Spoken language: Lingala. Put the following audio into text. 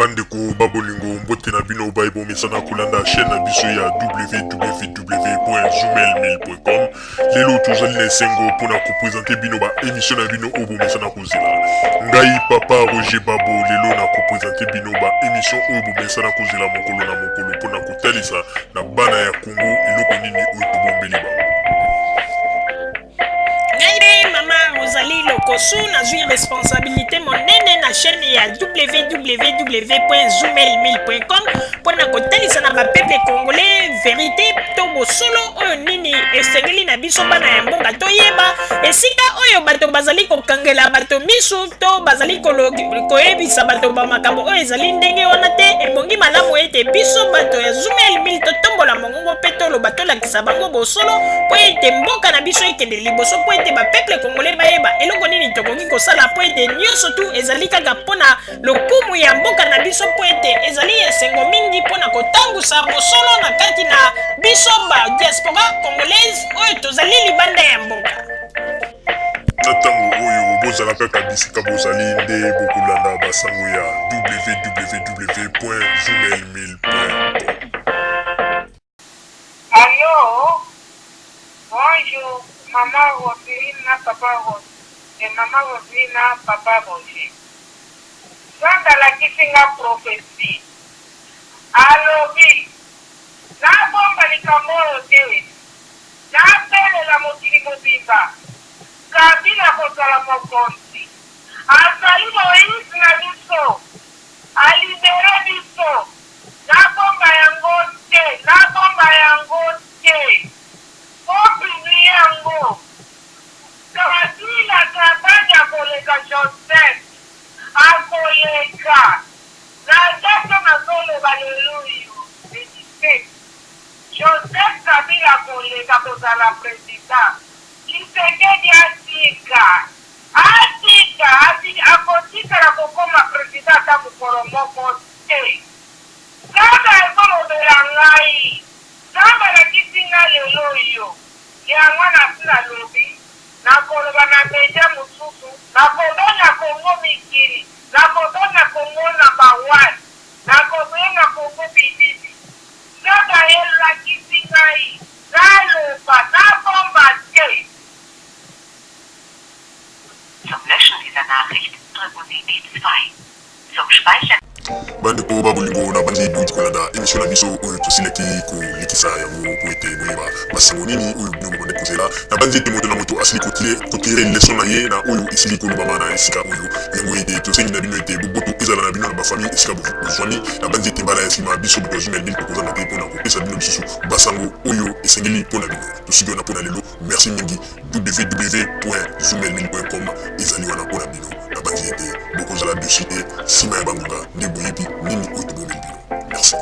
Bandeko babolingo mbote na bino baibo mesana kolanda chaîne na biso ya www.zumelmail.com. Lelo tozali na esengo mpona kopresente bino ba émission na bino oyo bomesana kozela. Ngai papa Roger Babo lelo na kopresente bino ba émission oyo bomesana kozela mokolo na mokolo mpona kotalisa na bana ya Congo eloko nini oyo tobombeli bango. Rosalie Lokosu nazwi responsabilité monene na chaîne ya www.zumelmail.com mpona kotalisa na bapeple congolais vérité to bosolo oyo nini esengeli na biso bana ya mboka toyeba esika oyo bato bazali kokangela bato misu to bazali koyebisa bato bamakambo oyo ezali ndenge wana te ebongi malamu ete biso bato ya Zumelmail totombola mongongo mpe toloba tolakisa bango bosolo mpo ete mboka na biso ekende liboso mpo ete bapeple congolais bayeba eloko nini tokoki kosala mpo ete nyonso tu ezali kaka mpona lokumu ya mboka na biso mpo ete ezali esengo mingi mpona kotangusa bosolo na kati na biso ba diaspora congolaise oyo tozali libanda ya mboka. Na ntango oyo bozala kaka bisika bozali nde bokolanda basango ya www.zumelmail.com. Allô? Bonjour, maman Roselyne na papa Rose. Et maman Roselyne na papa Roger. Sanda la kisinga prophétie. Alobi. Na bomba likambo te. Na pele la mokili mobimba. Kabila kozala mokonzi. Azali moïse na biso. Alibere biso. Na bomba yango te. Na bomba yango te. Populi yango. Kabila kabanja koleka Joseph. Akoleka. Na jato nazoloba leluyo. Joseph Kabila koleka kozala président. Tshisekedi akotika na kokoma président ata mokolo moko te. Kaka ezolobela ngai. Nzambe alakisi ngai lelo oyo. Yango nasi nalobi. Nakoloba na media mosusu. Nakobenga Kongo mikili. Nakobenga Kongo number 1. Nakobenga Kongo bibibi. Nzambe alakisi ngai. Naloba nabomba te. Zum Löschen dieser Nachricht drücken Sie die 2. Zum Speichern. Bandeko babolingo na bandi duti kolanda émission na biso oyo tosilaki kolikisa yango po ete boyeba basango nini oyo bino bobande kozela na bandi ete moto na moto asili kotire leson na ye na oyo esili kolobama na esika oyo yango ete tosengi na bino ete boboto ezala na bino na bafamille esika bozwani na bandi ete mbala ya nsima biso boto ya Zumelmail tokozanga te mpona kopesa bino lisusu basango oyo esengeli mpona bino tosiki wana mpona lelo merci mingi www.zumelmail.com ezali wana mpona bino na bandi ete bokozala dossier te nsima ya bangonga nde boyebi nini oyo tobomeli bino merci.